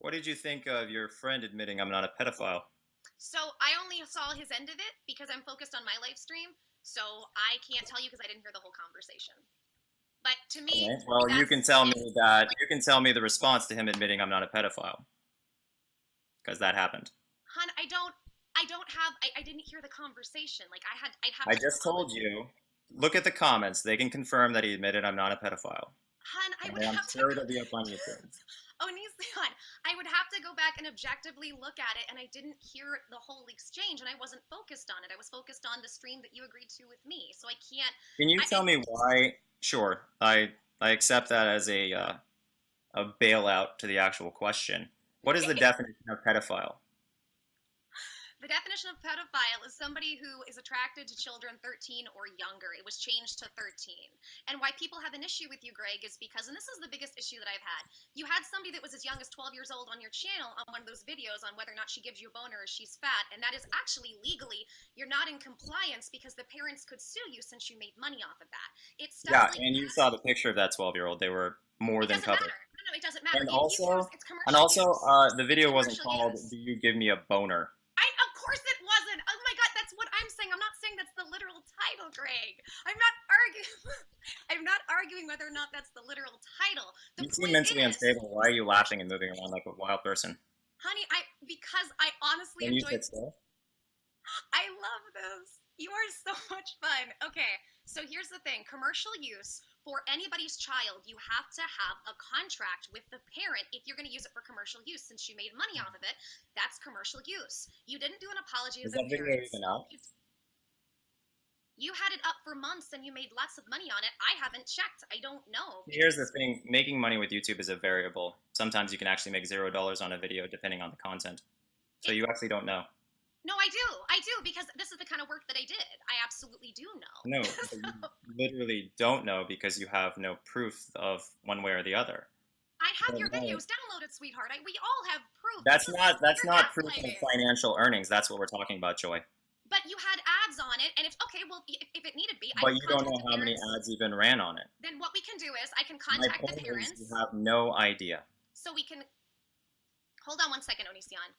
What did you think of your friend admitting I'm not a pedophile? So I only saw his end of it because I'm focused on my live stream. So I can't tell you because I didn't hear the whole conversation. But to me, Okay. Well, you can that's tell me it. that you can tell me the response to him admitting I'm not a pedophile because that happened. Hun, I didn't hear the conversation. Like I'd have I to just told apologize. you. Look at the comments. They can confirm that he admitted I'm not a pedophile. Hun, I would And I'm have to sure go. it'll be up on YouTube. Honestly, hon, I would have to go back and objectively look at it, and I didn't hear the whole exchange, and I wasn't focused on it. I was focused on the stream that you agreed to with me. So I can't. Can you tell me why? Sure, I accept that as a bailout to the actual question. What is the definition of pedophile? The definition of pedophile is somebody who is attracted to children 13 or younger. It was changed to 13. And why people have an issue with you, Greg, is because, and this is the biggest issue that I've had, you had somebody that was as young as 12 years old on your channel on one of those videos on whether or not she gives you a boner or she's fat. And that is actually legally, you're not in compliance because the parents could sue you since you made money off of that. It's stuff Yeah, like and you that. saw the picture of that 12-year-old. They were more It than doesn't matter. covered. No, it doesn't matter. And You use, also, it's and commercial also, use. the It's video wasn't commercial called use. "Do you give me a boner?" Of course it wasn't. Oh my god, that's what I'm saying. I'm not saying that's the literal title, Greg. I'm not arguing. I'm not arguing whether or not that's the literal title. The You seem point mentally is, unstable. Why are you laughing and moving around like a wild person? honey, I because I honestly Can you enjoy. sit still? I love this. You are so much fun. Okay, so here's the thing: commercial use for anybody's child, you have to have a contract with the parent if you're going to use it for commercial use. Since you made money off of it, that's commercial use. You didn't do an apology to Is the that video parents. even out? You had it up for months and you made lots of money on it. I haven't checked. I don't know Here's the because thing, making money with YouTube is a variable. Sometimes you can actually make $0 on a video depending on the content. So it. you actually don't know. No, I do. I do because this is the kind of work that I did. I absolutely do know. No, but you literally don't know because you have no proof of one way or the other. I You have your don't know. videos downloaded, sweetheart. We all have proof. That's not that's You're not proof of gaslighting. financial earnings. That's what we're talking about, Joy. But you had ads on it, and if okay, well, if it needed be, I But can you don't contact know the how many parents. ads even ran on it. Then what we can do is I can My contact the point is you parents, have no idea. so we can. Hold on one second, Onision.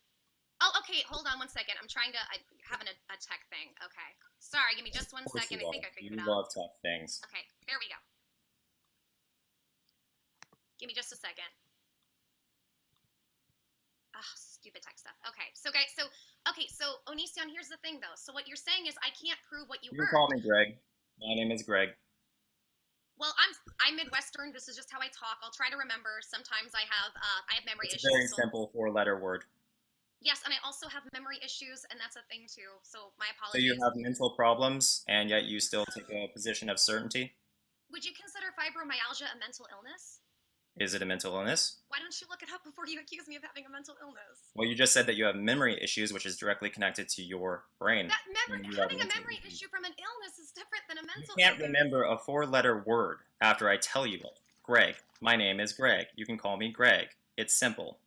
Oh, okay. Hold on one second. I'm trying to. I having a tech thing. Okay. Sorry. Give me just one Of course second. you I are. think I figured You it out. love tough things. Okay. There we go. Give me just a second. Ah, stupid tech stuff. Okay, so guys, so Onision, here's the thing though. So what you're saying is I can't prove what you You can call earned. me Greg. My name is Greg. Well, I'm Midwestern. This is just how I talk. I'll try to remember. Sometimes I have memory It's a very issues. So simple four-letter word. yes, and I also have memory issues, and that's a thing too. So my So you apologies. have mental problems, and yet you still take a position of certainty. Would you consider fibromyalgia a mental illness? Is it a mental illness? Why don't you look it up before you accuse me of having a mental illness? Well, you just said that you have memory issues, which is directly connected to your brain. That memory, When you have having a mental memory issues. issue from an illness is different than a You mental can't illness. remember a four-letter word after I tell you it. Greg. My name is Greg. You can call me Greg. It's simple.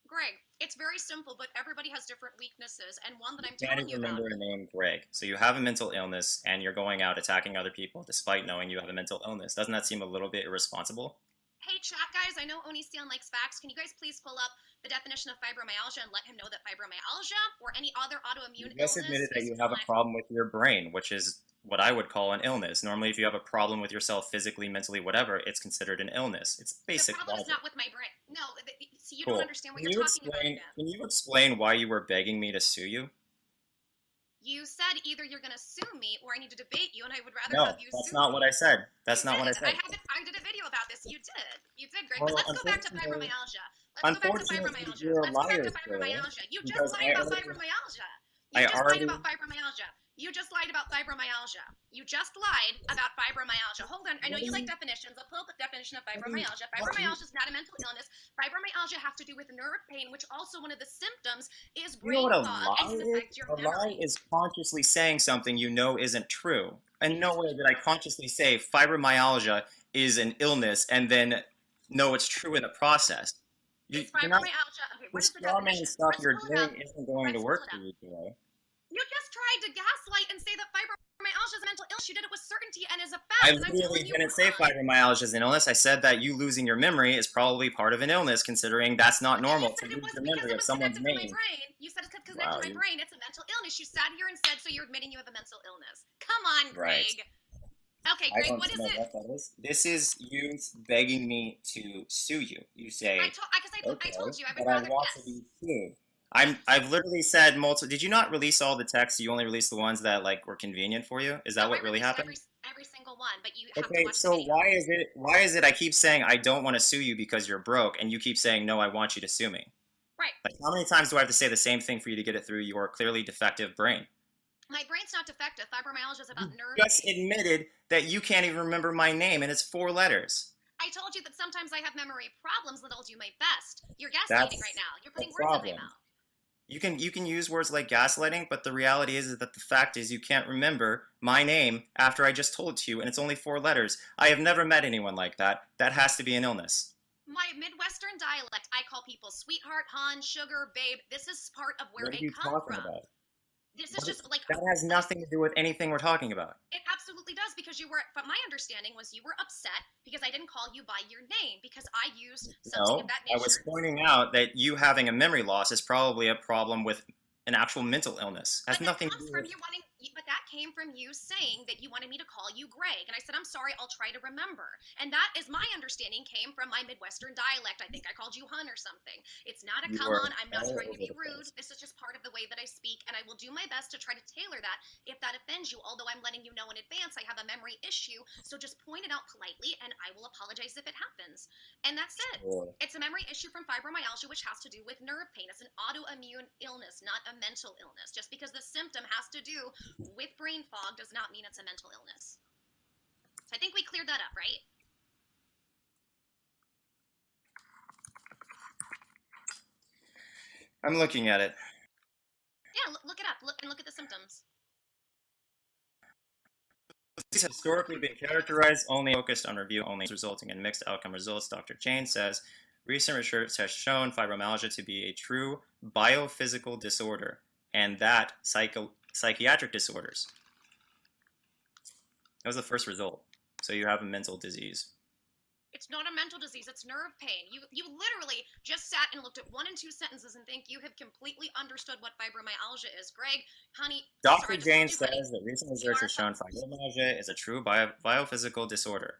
Greg, it's very simple, but everybody has different weaknesses, and one that You I'm can't telling even you about. remember a name, Greg. So you have a mental illness, and you're going out attacking other people despite knowing you have a mental illness. Doesn't that seem a little bit irresponsible? Hey, chat guys, I know Onision likes facts. Can you guys please pull up the definition of fibromyalgia and let him know that fibromyalgia or any other You autoimmune just illness admitted that is you have a chronic? problem with your brain, which is what I would call an illness. Normally, if you have a problem with yourself physically, mentally, whatever, it's considered an illness. It's The basic problem is logic. not with my brain. No, see, you don't Cool. understand what you're talking about again. Can you explain why you were begging me to sue you? You said either you're going to sue me or I need to debate you, and I would rather No, have you that's sue not me. what I said. That's You not what I did. said. I did a video about this. You did. You did, Greg. But Well, let's go back to fibromyalgia. Let's go back to unfortunately, fibromyalgia. you're a Let's go back liar, to Joel, fibromyalgia. You just because lied about fibromyalgia. I You just lied already, about fibromyalgia. You just lied about fibromyalgia. You just lied about fibromyalgia. Hold on. I know what do you like you, definitions. I'll pull up the definition of what do you, fibromyalgia. what do you, Fibromyalgia is not a mental illness. Fibromyalgia has to do with nerve pain, which also one of the symptoms is you know what brain a fog and lie can is? affect your A lie memory. is consciously saying something you know isn't true. And no Here's way what did I consciously say fibromyalgia is an illness and then know it's true in the process. is You're not, fibromyalgia. Okay, what this is the straw man definition? stuff Let's you're pull it up. doing isn't going to Let's pull work it for up. you, Joel. You just tried to gaslight and say that fibromyalgia is a mental illness. You did it with certainty and as a I I and I'm literally telling you didn't say why. fibromyalgia is an illness. I said that you losing your memory is probably part of an illness, considering that's not But then you normal to said it lose was your because memory it of was someone's connected to my name. brain. You said it's connected Wow, to my you brain. It's a mental illness. You sat here and said, so you're admitting you have a mental illness. Come on, right. Greg. Okay, I Greg, don't what is know it? what that is. This is you begging me to sue you. You say, I okay, told you I would but I rather want to yes. be sued. Yes. I've literally said multiple. Did you not release all the texts? You only released the ones that like were convenient for you? Is No, that I what really released happened? every single one, but you have to Okay, watch the so video. why is it I keep saying I don't want to sue you because you're broke, and you keep saying no, I want you to sue me? Right. Like how many times do I have to say the same thing for you to get it through your clearly defective brain? My brain's not defective. Fibromyalgia is You about nerve just pain. admitted that you can't even remember my name and it's 4 letters. I told you that sometimes I have memory problems that I'll do my best. You're gaslighting right That's now. You're a putting words in my problem. mouth. You can use words like gaslighting, but the reality is that the fact is you can't remember my name after I just told it to you, and it's only 4 letters. I have never met anyone like that. That has to be an illness. My Midwestern dialect, I call people sweetheart, hon, sugar, babe. This is part of where What are I you come talking from. about? This is What just like that has I nothing to do with anything we're talking about. It absolutely does because you were, but my understanding was you were upset because I didn't call you by your name because I used something of No, that I was nature. pointing out that you having a memory loss is probably a problem with an actual mental illness. It has But that nothing to comes do from with. you wanting, but that came from you saying that you wanted me to call you Greg. And I said, I'm sorry, I'll try to remember. And that is my understanding came from my Midwestern dialect. I think I called you hun or something. It's not a You come were on. I'm not all trying to over be the rude. place. This is just part of the way that I speak. And I will do my best to try to tailor that if that offends you. Although I'm letting you know in advance, I have a memory issue. So just point it out politely and I will apologize if it happens. And that's it. Sure. It's a memory issue from fibromyalgia, which has to do with nerve pain. It's an autoimmune illness, not a mental illness. Just because the symptom has to do with brain fog does not mean it's a mental illness. So I think we cleared that up, right? I'm looking at it. Yeah, look it up. Look at the symptoms. These have historically been characterized only focused on review only, resulting in mixed outcome results. Dr. Chain says recent research has shown fibromyalgia to be a true biophysical disorder and that psychiatric disorders. That was the first result. So you have a mental disease. It's not a mental disease, it's nerve pain. You literally just sat and looked at 1 and 2 sentences and think you have completely understood what fibromyalgia is. Greg, honey, sorry, Dr. I just called Jane you honey. says that recent You research are has shown fibromyalgia is a true biophysical disorder.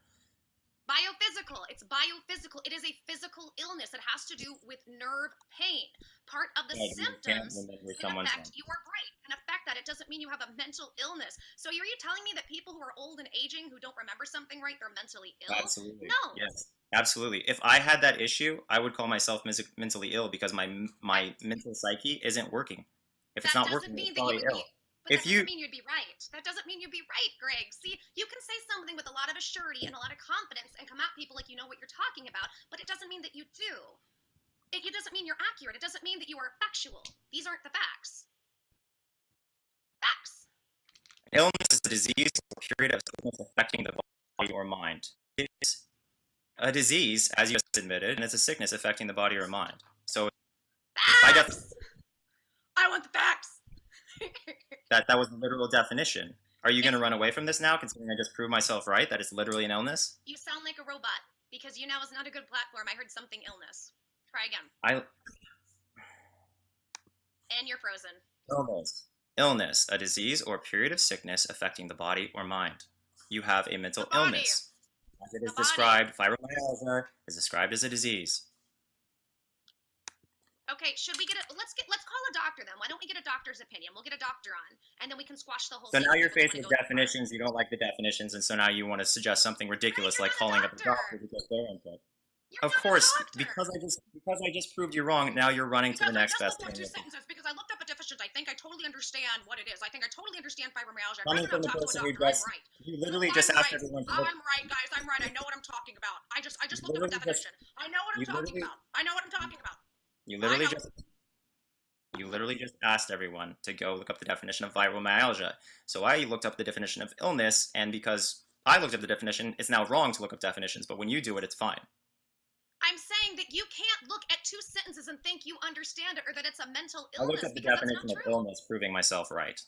biophysical. It's biophysical. It is a physical illness. It has to do with nerve pain. Part of the That you can't symptoms remember can someone's name. affect your brain, can affect that. It doesn't mean you have a mental illness. So are you telling me that people who are old and aging who don't remember something right, they're mentally ill? Absolutely. No. Yes. Absolutely. If I had that issue, I would call myself mentally ill because my Right. mental psyche isn't working. If it's That not doesn't working, it's mean that you probably would be ill. but that If doesn't you mean you'd be right. That doesn't mean you'd be right, Greg. See, you can say something with a lot of assurity and a lot of confidence and come at people like you know what you're talking about, but it doesn't mean that you do. It doesn't mean you're accurate. It doesn't mean that you are factual. These aren't the facts. Facts. illness is a disease or period of sickness affecting the body or mind. It's a disease, as you just admitted, and it's a sickness affecting the body or mind. So, by definition, Facts! I want the facts. that was the literal definition. Are you going It's to run away from this now, considering I just proved myself right that it's literally an illness? You sound like a robot because you know is not a good platform. I heard something illness. Try again. I And you're frozen. illness, illness, a disease or period of sickness affecting the body or mind. You have a The mental body. illness. As it The is body. described, fibromyalgia is described as a disease. Okay, should we get it? Let's call a doctor then. Why don't we get a doctor's opinion? We'll get a doctor on, and then we can squash the whole So thing now if you're you faced want with to go too far. definitions. You don't like the definitions, and so now you want to suggest something Greg, ridiculous you're like not a calling up a doctor. doctor to get their input. You're Of not a course, doctor. because I just proved you wrong. Now you're running to the Because I next just best looked up thing. 2 sentences because I looked up a deficient. I think I totally understand what it is. I think I totally understand fibromyalgia. I'd Coming rather not from the talk to a person who doctor. I'm just right. you No, literally just I'm asked right. everyone to look. I'm right, guys. I'm right. I know what I'm talking about. I You just looked up a literally just definition. I know what I'm you talking literally about. I know what I'm talking about. you I literally know. just you literally just asked everyone to go look up the definition of fibromyalgia. So I looked up the definition of illness, and because I looked up the definition, it's now wrong to look up definitions. But when you do it, it's fine. I'm saying that you can't look at 2 sentences and think you understand it or that it's a mental I looked illness up the because that's not definition of true. illness, proving myself right.